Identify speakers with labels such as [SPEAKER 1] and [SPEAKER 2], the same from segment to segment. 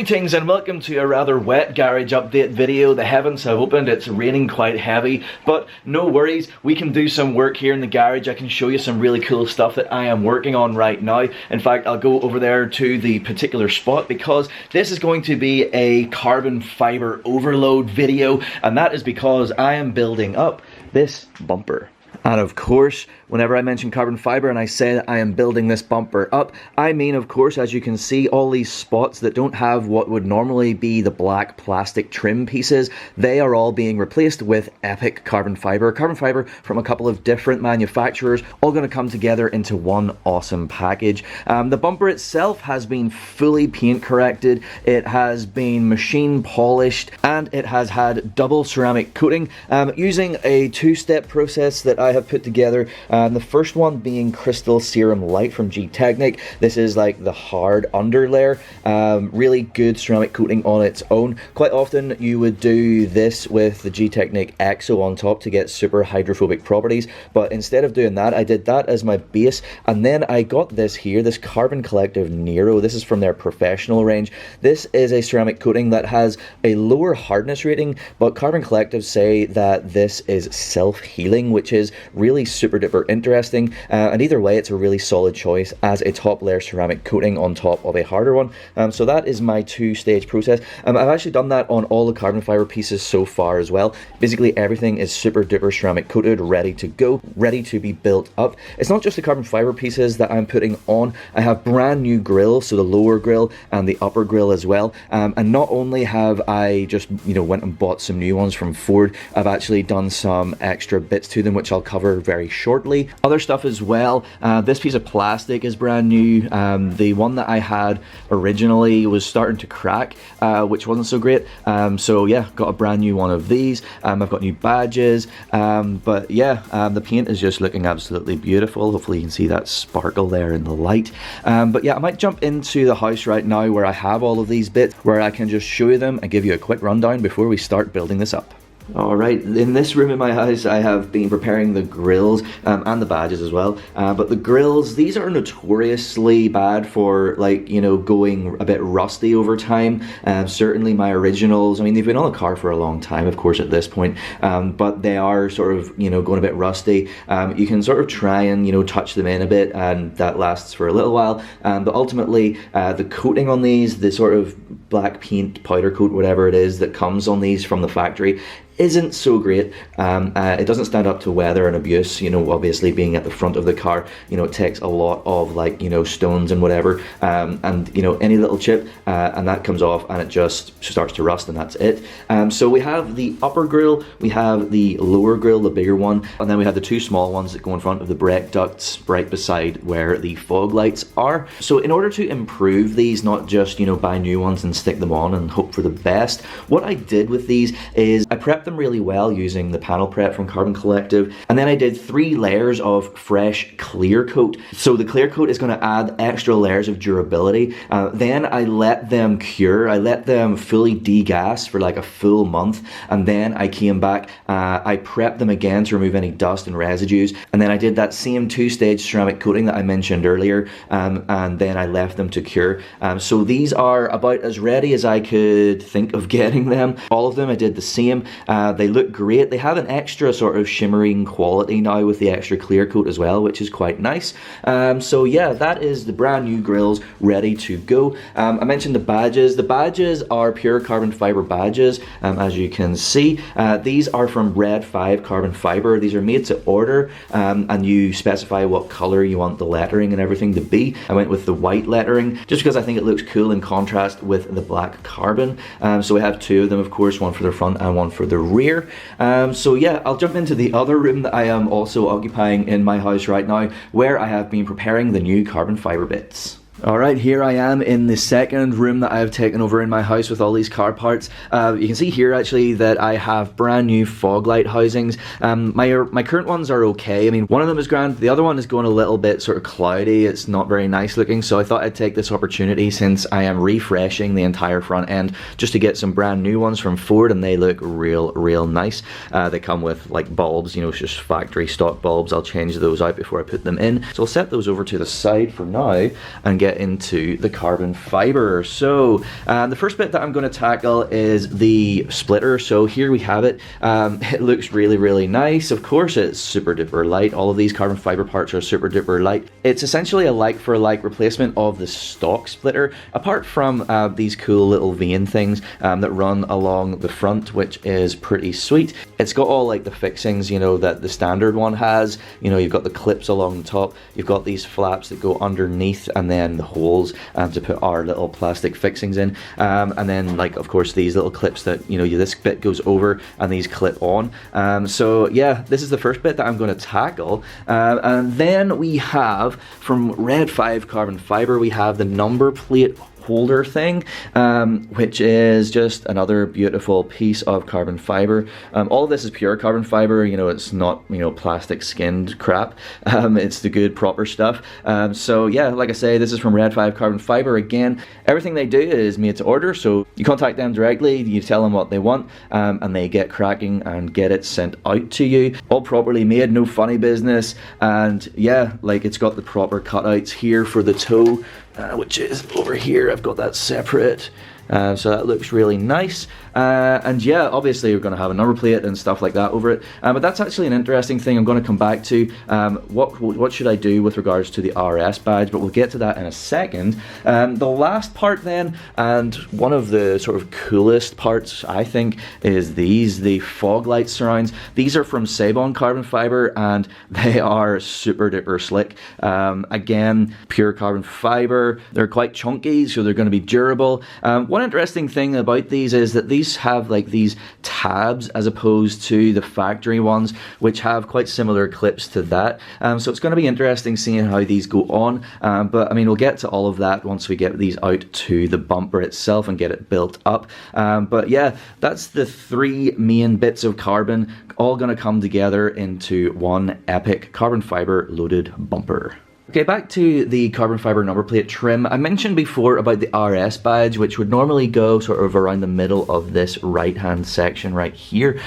[SPEAKER 1] Greetings and welcome to a rather wet garage update video. The heavens have opened, it's raining quite heavy, but no worries, we can do some work here in the garage. I can show you some really cool stuff that I am working on right now. In fact, I'll go over there to the particular spot because this is going to be a carbon fiber overload video, and that is because I am building up this bumper. And of course, whenever I mention carbon fiber and I say that I am building this bumper up, I mean, of course, as you can see, all these spots that don't have what would normally be the black plastic trim pieces, they are all being replaced with epic carbon fiber. Carbon fiber from a couple of different manufacturers, all going to come together into one awesome package. The bumper itself has been fully paint corrected, it has been machine polished, and it has had double ceramic coating using a two-step process that I have put together. The first one being Crystal Serum Light from Gtechniq. This is like the hard underlayer, really good ceramic coating on its own. Quite often you would do this with the Gtechniq EXO on top to get super hydrophobic properties, but instead of doing that, I did that as my base, and then I got this here, this Carbon Collective Nero. This is from their professional range. This is a ceramic coating that has a lower hardness rating, but Carbon Collective say that this is self-healing, which is really super duper interesting, and either way it's a really solid choice as a top layer ceramic coating on top of a harder one. So that is my two-stage process. I've actually done that on all the carbon fiber pieces so far as well. Basically everything is super duper ceramic coated, ready to go, ready to be built up. It's not just the carbon fiber pieces that I'm putting on. I have brand new grills, so the lower grill and the upper grill as well, and not only have I just went and bought some new ones from Ford, I've actually done some extra bits to them which I'll cover very shortly. Other stuff as well, this piece of plastic is brand new. The one that I had originally was starting to crack, which wasn't so great, so yeah, got a brand new one of these. I've got new badges, but yeah, the paint is just looking absolutely beautiful. Hopefully you can see that sparkle there in the light, but yeah, I might jump into the house right now where I have all of these bits, where I can just show you them and give you a quick rundown before we start building this up. Alright, in this room in my house I have been preparing the grills and the badges as well, but the grills, these are notoriously bad for going a bit rusty over time. Certainly my originals, I mean they've been on the car for a long time of course at this point, but they are sort of going a bit rusty. You can sort of try and touch them in a bit and that lasts for a little while, but ultimately the coating on these, the sort of black paint powder coat, whatever it is that comes on these from the factory, isn't so great. It doesn't stand up to weather and abuse, obviously being at the front of the car, it takes a lot of stones and whatever, and any little chip, and that comes off and it just starts to rust and that's it. So we have the upper grill, we have the lower grill, the bigger one, and then we have the two small ones that go in front of the brake ducts right beside where the fog lights are. So in order to improve these, not just buy new ones and stick them on and hope for the best, what I did with these is I prepped them really well using the panel prep from Carbon Collective, and then I did 3 layers of fresh clear coat. So the clear coat is going to add extra layers of durability. Then I let them cure, I let them fully degas for like a full month, and then I came back, I prepped them again to remove any dust and residues, and then I did that same 2-stage ceramic coating that I mentioned earlier, and then I left them to cure. So these are about as ready as I could think of getting them. All of them I did the same. They look great. They have an extra sort of shimmering quality now with the extra clear coat as well, which is quite nice. So yeah, that is the brand new grills ready to go. I mentioned the badges. The badges are pure carbon fiber badges, as you can see. These are from Red 5 Carbon Fiber. These are made to order, and you specify what color you want the lettering and everything to be. I went with the white lettering just because I think it looks cool in contrast with the black carbon. So we have 2 of them, of course, one for the front and one for the rear. So yeah, I'll jump into the other room that I am also occupying in my house right now, where I have been preparing the new carbon fiber bits. Alright, here I am in the second room that I've taken over in my house with all these car parts. You can see here actually that I have brand new fog light housings. My current ones are okay. I mean, one of them is grand, the other one is going a little bit sort of cloudy. It's not very nice looking, so I thought I'd take this opportunity, since I am refreshing the entire front end, just to get some brand new ones from Ford, and they look real nice. They come with like bulbs, just factory stock bulbs. I'll change those out before I put them in. So I'll set those over to the side for now and get into the carbon fiber. So the first bit that I'm going to tackle is the splitter. So here we have it. It looks really, really nice. Of course, it's super duper light. All of these carbon fiber parts are super duper light. It's essentially a like for like replacement of the stock splitter, apart from these cool little vein things that run along the front, which is pretty sweet. It's got all like the fixings, you know, that the standard one has. You know, you've got the clips along the top, you've got these flaps that go underneath, and then the holes to put our little plastic fixings in, and then like of course these little clips that, you know, this bit goes over and these clip on. So yeah, this is the first bit that I'm going to tackle, and then we have from Red 5 Carbon Fiber, we have the number plate holder thing, which is just another beautiful piece of carbon fiber. All of this is pure carbon fiber, you know, it's not, you know, plastic skinned crap. It's the good proper stuff. So yeah, like I say, this is from Red 5 Carbon Fiber. Again, everything they do is made to order, so you contact them directly, you tell them what they want, and they get cracking and get it sent out to you. All properly made, no funny business, and yeah, like it's got the proper cutouts here for the toe, which is over here. I've got that separate, so that looks really nice. And yeah, obviously we're going to have a number plate and stuff like that over it, but that's actually an interesting thing I'm going to come back to. What should I do with regards to the RS badge, but we'll get to that in a second. The last part then, and one of the sort of coolest parts I think, is the fog light surrounds. These are from Sabon Carbon Fiber, and they are super duper slick. Again, pure carbon fiber. They're quite chunky, so they're going to be durable. One interesting thing about these is that these have like these tabs as opposed to the factory ones, which have quite similar clips to that. So it's going to be interesting seeing how these go on. But I mean, we'll get to all of that once we get these out to the bumper itself and get it built up. But yeah, that's the three main bits of carbon all going to come together into one epic carbon fiber loaded bumper. Okay, back to the carbon fiber number plate trim. I mentioned before about the RS badge, which would normally go sort of around the middle of this right hand section right here.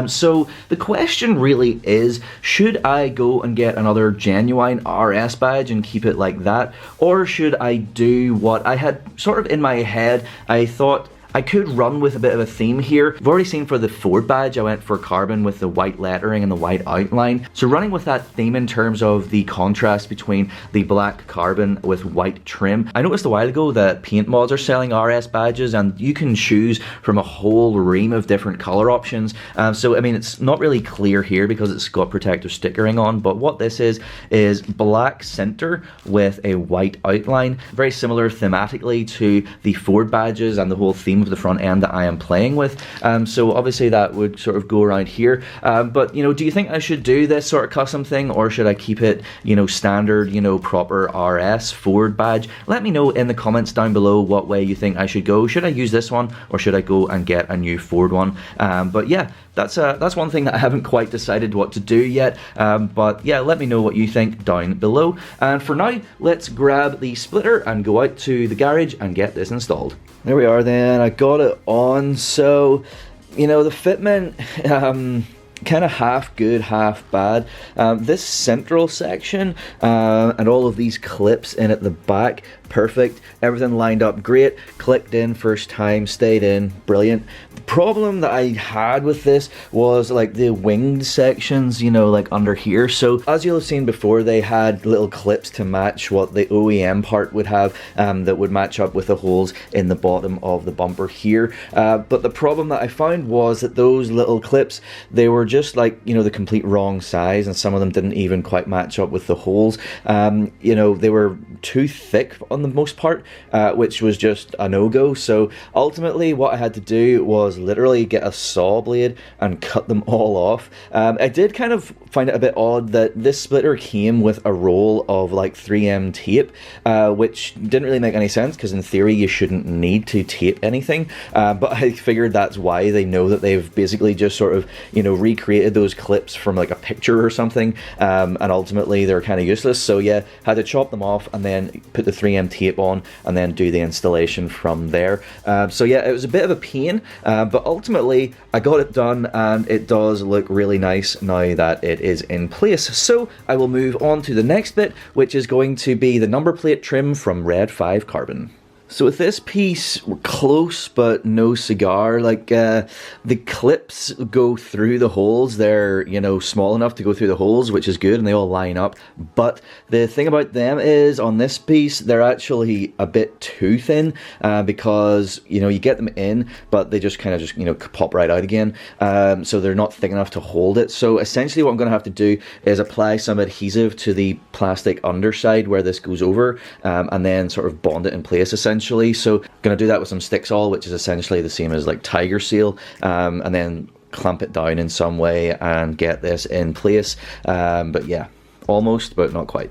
[SPEAKER 1] So the question really is, should I go and get another genuine RS badge and keep it like that? Or should I do what I had sort of in my head? I thought I could run with a bit of a theme here. I've already seen for the Ford badge, I went for carbon with the white lettering and the white outline. So running with that theme in terms of the contrast between the black carbon with white trim. I noticed a while ago that paint mods are selling RS badges, and you can choose from a whole ream of different color options. So I mean, it's not really clear here because it's got protective stickering on, but what this is black center with a white outline. Very similar thematically to the Ford badges and the whole theme of the front end that I am playing with. So obviously that would sort of go around here. But you know, do you think I should do this sort of custom thing, or should I keep it, you know, standard, you know, proper RS Ford badge? Let me know in the comments down below what way you think I should go. Should I use this one, or should I go and get a new Ford one? But yeah, that's one thing that I haven't quite decided what to do yet. But yeah, let me know what you think down below. And for now, let's grab the splitter and go out to the garage and get this installed. There we are then, I got it on. So, you know, the fitment, kind of half good, half bad. This central section and all of these clips in at the back, perfect. Everything lined up great, clicked in first time, stayed in, brilliant. The problem that I had with this was like the winged sections, you know, like under here. So as you'll have seen before, they had little clips to match what the OEM part would have, that would match up with the holes in the bottom of the bumper here. But the problem that I found was that those little clips, they were just like, you know, the complete wrong size, and some of them didn't even quite match up with the holes. You know, they were too thick on the most part, which was just a no-go. So ultimately what I had to do was literally get a saw blade and cut them all off. I did kind of find it a bit odd that this splitter came with a roll of like 3M tape, which didn't really make any sense because in theory you shouldn't need to tape anything, but I figured that's why they know that they've basically just sort of, you know, recreated those clips from like a picture or something, and ultimately they're kind of useless. So yeah, had to chop them off and then put the 3M tape on and then do the installation from there. So yeah, it was a bit of a pain, but ultimately I got it done, and it does look really nice now that it is in place. So I will move on to the next bit, which is going to be the number plate trim from Red 5 Carbon. So with this piece, we're close but no cigar. Like, the clips go through the holes. They're, you know, small enough to go through the holes, which is good, and they all line up. But the thing about them is, on this piece, they're actually a bit too thin, because, you know, you get them in, but they just kind of just, you know, pop right out again. So they're not thick enough to hold it. So essentially what I'm going to have to do is apply some adhesive to the plastic underside where this goes over, and then sort of bond it in place, essentially. So I'm going to do that with some Sticksol, which is essentially the same as like Tiger Seal, and then clamp it down in some way and get this in place. But yeah, almost, but not quite.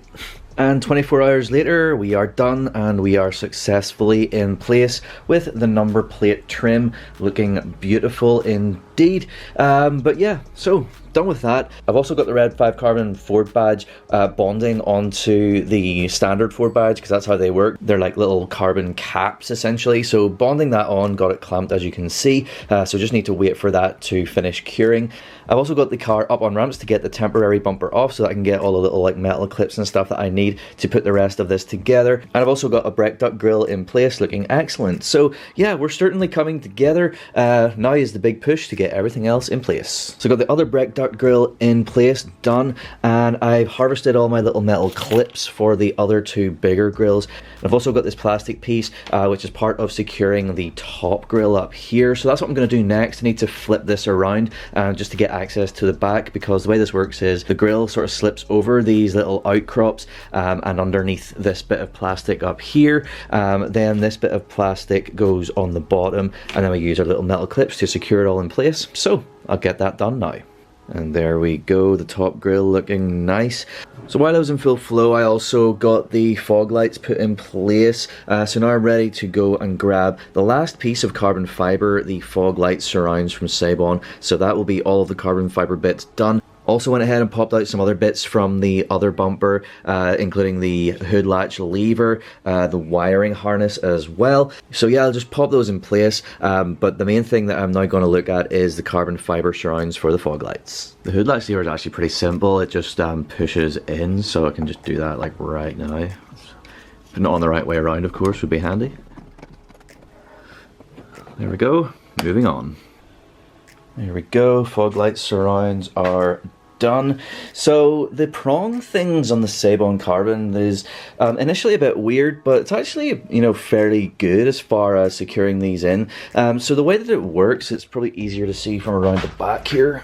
[SPEAKER 1] And 24 hours later, we are done, and we are successfully in place with the number plate trim, looking beautiful indeed. But yeah, so done with that. I've also got the Red 5 Carbon Ford badge bonding onto the standard Ford badge, because that's how they work. They're like little carbon caps essentially. So bonding that on, got it clamped as you can see. So just need to wait for that to finish curing. I've also got the car up on ramps to get the temporary bumper off, so that I can get all the little like metal clips and stuff that I need to put the rest of this together. And I've also got a brake duct grill in place, looking excellent. So yeah, we're certainly coming together. Now is the big push to get everything else in place. So I've got the other brake duct grill in place, done, and I've harvested all my little metal clips for the other two bigger grills. And I've also got this plastic piece, which is part of securing the top grill up here. So that's what I'm going to do next. I need to flip this around just to get access to the back, because the way this works is the grill sort of slips over these little outcrops, and underneath this bit of plastic up here, then this bit of plastic goes on the bottom, and then we use our little metal clips to secure it all in place. So I'll get that done now. And there we go, the top grill looking nice. So while I was in full flow, I also got the fog lights put in place. So now I'm ready to go and grab the last piece of carbon fiber, the fog light surrounds from Sabon. So that will be all of the carbon fiber bits done. Also went ahead and popped out some other bits from the other bumper, including the hood latch lever, the wiring harness as well. So yeah, I'll just pop those in place, but the main thing that I'm now going to look at is the carbon fiber surrounds for the fog lights. The hood latch lever is actually pretty simple. It just pushes in, so I can just do that like right now. Putting it on the right way around, of course, would be handy. There we go, moving on. There we go, fog light surrounds are done. So the prong things on the Sabon Carbon is initially a bit weird, but it's actually, you know, fairly good as far as securing these in. So the way that it works, it's probably easier to see from around the back here.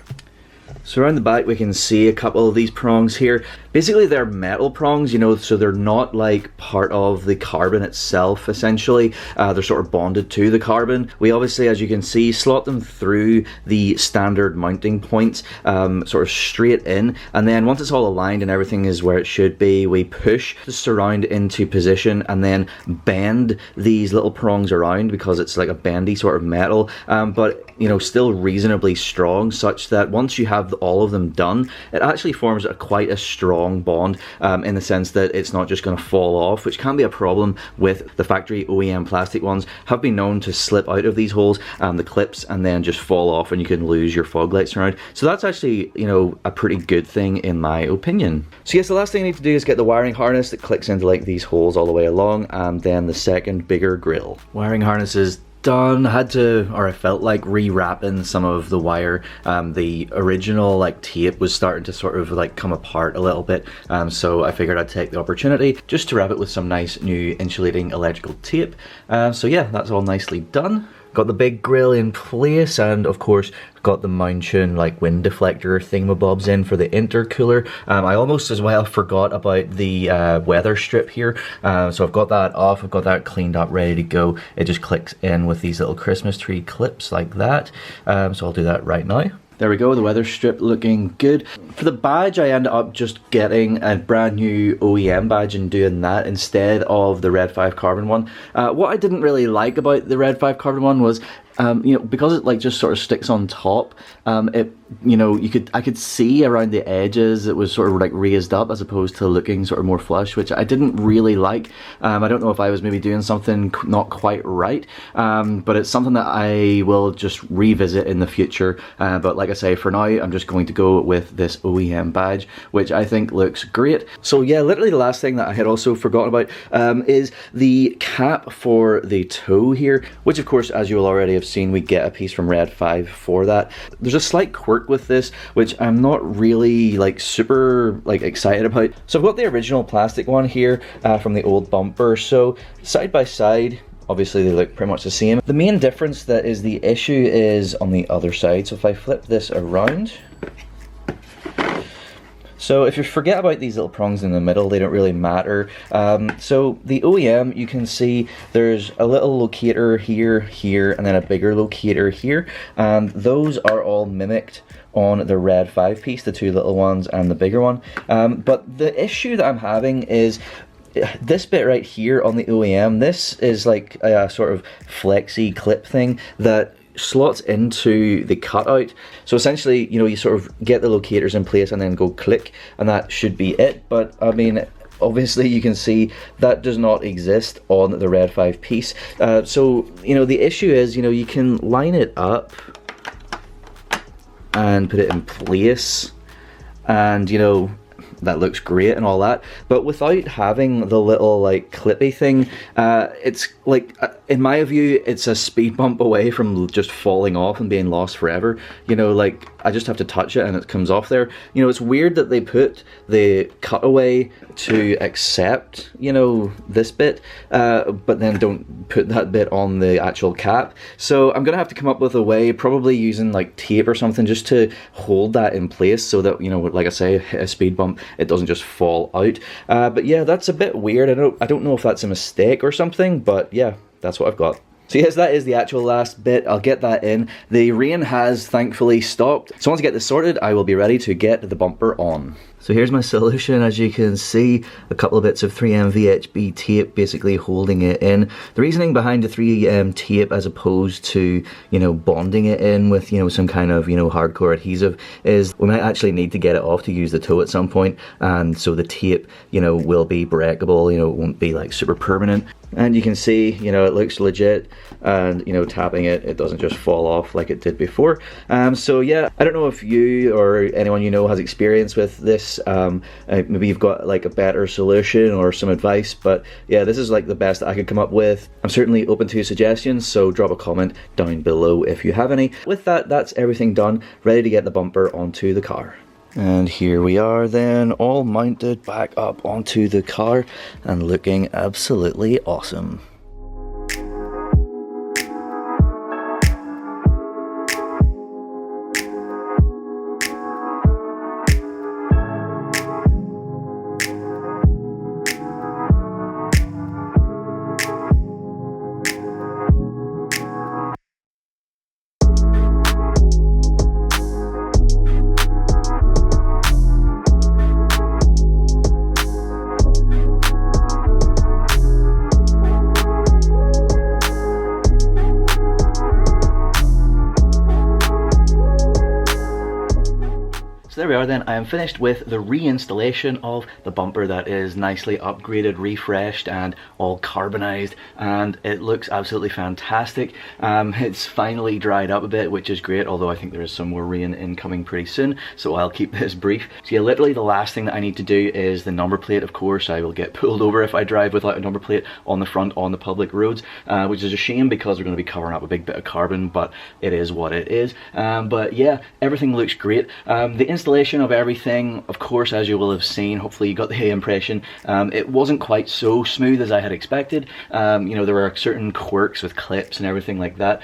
[SPEAKER 1] So around the back we can see a couple of these prongs here. Basically they're metal prongs, you know, so they're not like part of the carbon itself essentially. They're sort of bonded to the carbon. We obviously, as you can see, slot them through the standard mounting points, sort of straight in, and then once it's all aligned and everything is where it should be, we push the surround into position and then bend these little prongs around, because it's like a bendy sort of metal, but you know, still reasonably strong, such that once you have all of them done, it actually forms quite a strong bond, in the sense that it's not just going to fall off, which can be a problem with the factory OEM plastic ones. Have been known to slip out of these holes, the clips, and then just fall off, and you can lose your fog lights around. So that's actually, you know, a pretty good thing in my opinion. So yes, the last thing I need to do is get the wiring harness that clicks into like these holes all the way along, and then the second bigger grill. Wiring harness is done. I had to, or I felt like rewrapping some of the wire. The original like tape was starting to sort of like come apart a little bit, so I figured I'd take the opportunity just to wrap it with some nice new insulating electrical tape. So yeah, that's all nicely done. Got the big grill in place, and of course got the Mountain like wind deflector thingamabobs in for the intercooler. I almost as well forgot about the weather strip here, so I've got that off, I've got that cleaned up, ready to go. It just clicks in with these little Christmas tree clips like that, so I'll do that right now. There we go, the weather strip looking good. For the badge, I ended up just getting a brand new OEM badge and doing that instead of the Red 5 Carbon one. What I didn't really like about the Red 5 Carbon one was You know, because it like just sort of sticks on top, it, you know, I could see around the edges it was sort of like raised up as opposed to looking sort of more flush, which I didn't really like. I don't know if I was maybe doing something not quite right, but it's something that I will just revisit in the future. But like I say, for now I'm just going to go with this OEM badge, which I think looks great. So yeah, literally the last thing that I had also forgotten about is the cap for the toe here, which of course, as you will already have seen, we get a piece from Red 5 for that. There's a slight quirk with this, which I'm not really like super like excited about. So I've got the original plastic one here from the old bumper. So side by side, obviously they look pretty much the same. The main difference that is the issue is on the other side. So if I flip this around, so if you forget about these little prongs in the middle, they don't really matter. So the OEM, you can see there's a little locator here, here, and then a bigger locator here. And those are all mimicked on the Red 5 piece, the two little ones and the bigger one. But the issue that I'm having is this bit right here on the OEM. This is like a sort of flexi clip thing that slots into the cutout. So essentially, you know, you sort of get the locators in place and then go click, and that should be it. But I mean, obviously you can see that does not exist on the Red 5 piece. So, you know, the issue is, you know, you can line it up and put it in place, and you know, that looks great and all that, but without having the little like clippy thing, it's like, in my view, it's a speed bump away from just falling off and being lost forever. You know, like I just have to touch it and it comes off there. You know, it's weird that they put the cutaway to accept, you know, this bit, but then don't put that bit on the actual cap. So I'm gonna have to come up with a way, probably using like tape or something, just to hold that in place so that, you know, like I say, hit a speed bump, it doesn't just fall out. But yeah, that's a bit weird. I don't know if that's a mistake or something, but yeah, that's what I've got. So yes, that is the actual last bit. I'll get that in. The rain has thankfully stopped. So once I get this sorted, I will be ready to get the bumper on. So here's my solution. As you can see, a couple of bits of 3M VHB tape basically holding it in. The reasoning behind the 3M tape as opposed to, you know, bonding it in with, you know, some kind of, you know, hardcore adhesive is we might actually need to get it off to use the toe at some point, and so the tape, you know, will be breakable, you know, it won't be like super permanent. And you can see, you know, it looks legit, and, you know, tapping it, it doesn't just fall off like it did before. So yeah, I don't know if you or anyone you know has experience with this. Maybe you've got like a better solution or some advice, but yeah, this is like the best that I could come up with. I'm certainly open to suggestions, so drop a comment down below if you have any. With that, that's everything done, ready to get the bumper onto the car. And here we are then, all mounted back up onto the car and looking absolutely awesome. So there we are then, I am finished with the reinstallation of the bumper that is nicely upgraded, refreshed and all carbonized, and it looks absolutely fantastic. It's finally dried up a bit, which is great, although I think there is some more rain incoming pretty soon, so I'll keep this brief. So yeah, literally the last thing that I need to do is the number plate. Of course, I will get pulled over if I drive without a number plate on the front on the public roads, which is a shame because we're going to be covering up a big bit of carbon, but it is what it is. But yeah, everything looks great. The installation of everything, of course, as you will have seen, hopefully you got the impression, it wasn't quite so smooth as I had expected. You know, there were certain quirks with clips and everything like that,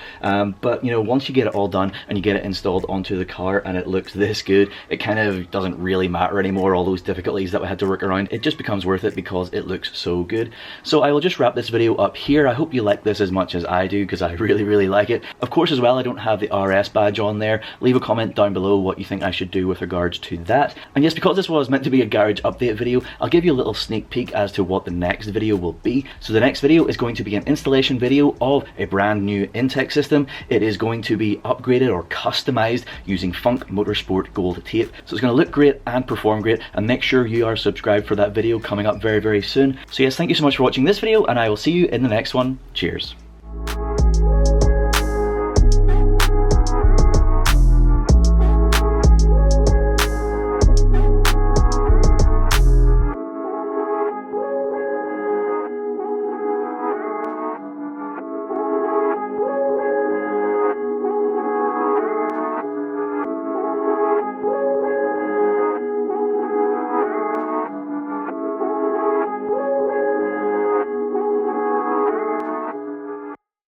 [SPEAKER 1] but you know, once you get it all done and you get it installed onto the car and it looks this good, it kind of doesn't really matter anymore, all those difficulties that we had to work around. It just becomes worth it because it looks so good. So I will just wrap this video up here. I hope you like this as much as I do, because I really like it. Of course, as well, I don't have the RS badge on there. Leave a comment down below what you think I should do with regards regards to that. And yes, because this was meant to be a garage update video, I'll give you a little sneak peek as to what the next video will be. So the next video is going to be an installation video of a brand new Gtechniq system. It is going to be upgraded or customized using Funk Motorsport gold tape. So it's going to look great and perform great, and make sure you are subscribed for that video coming up very, very soon. So yes, thank you so much for watching this video, and I will see you in the next one. Cheers.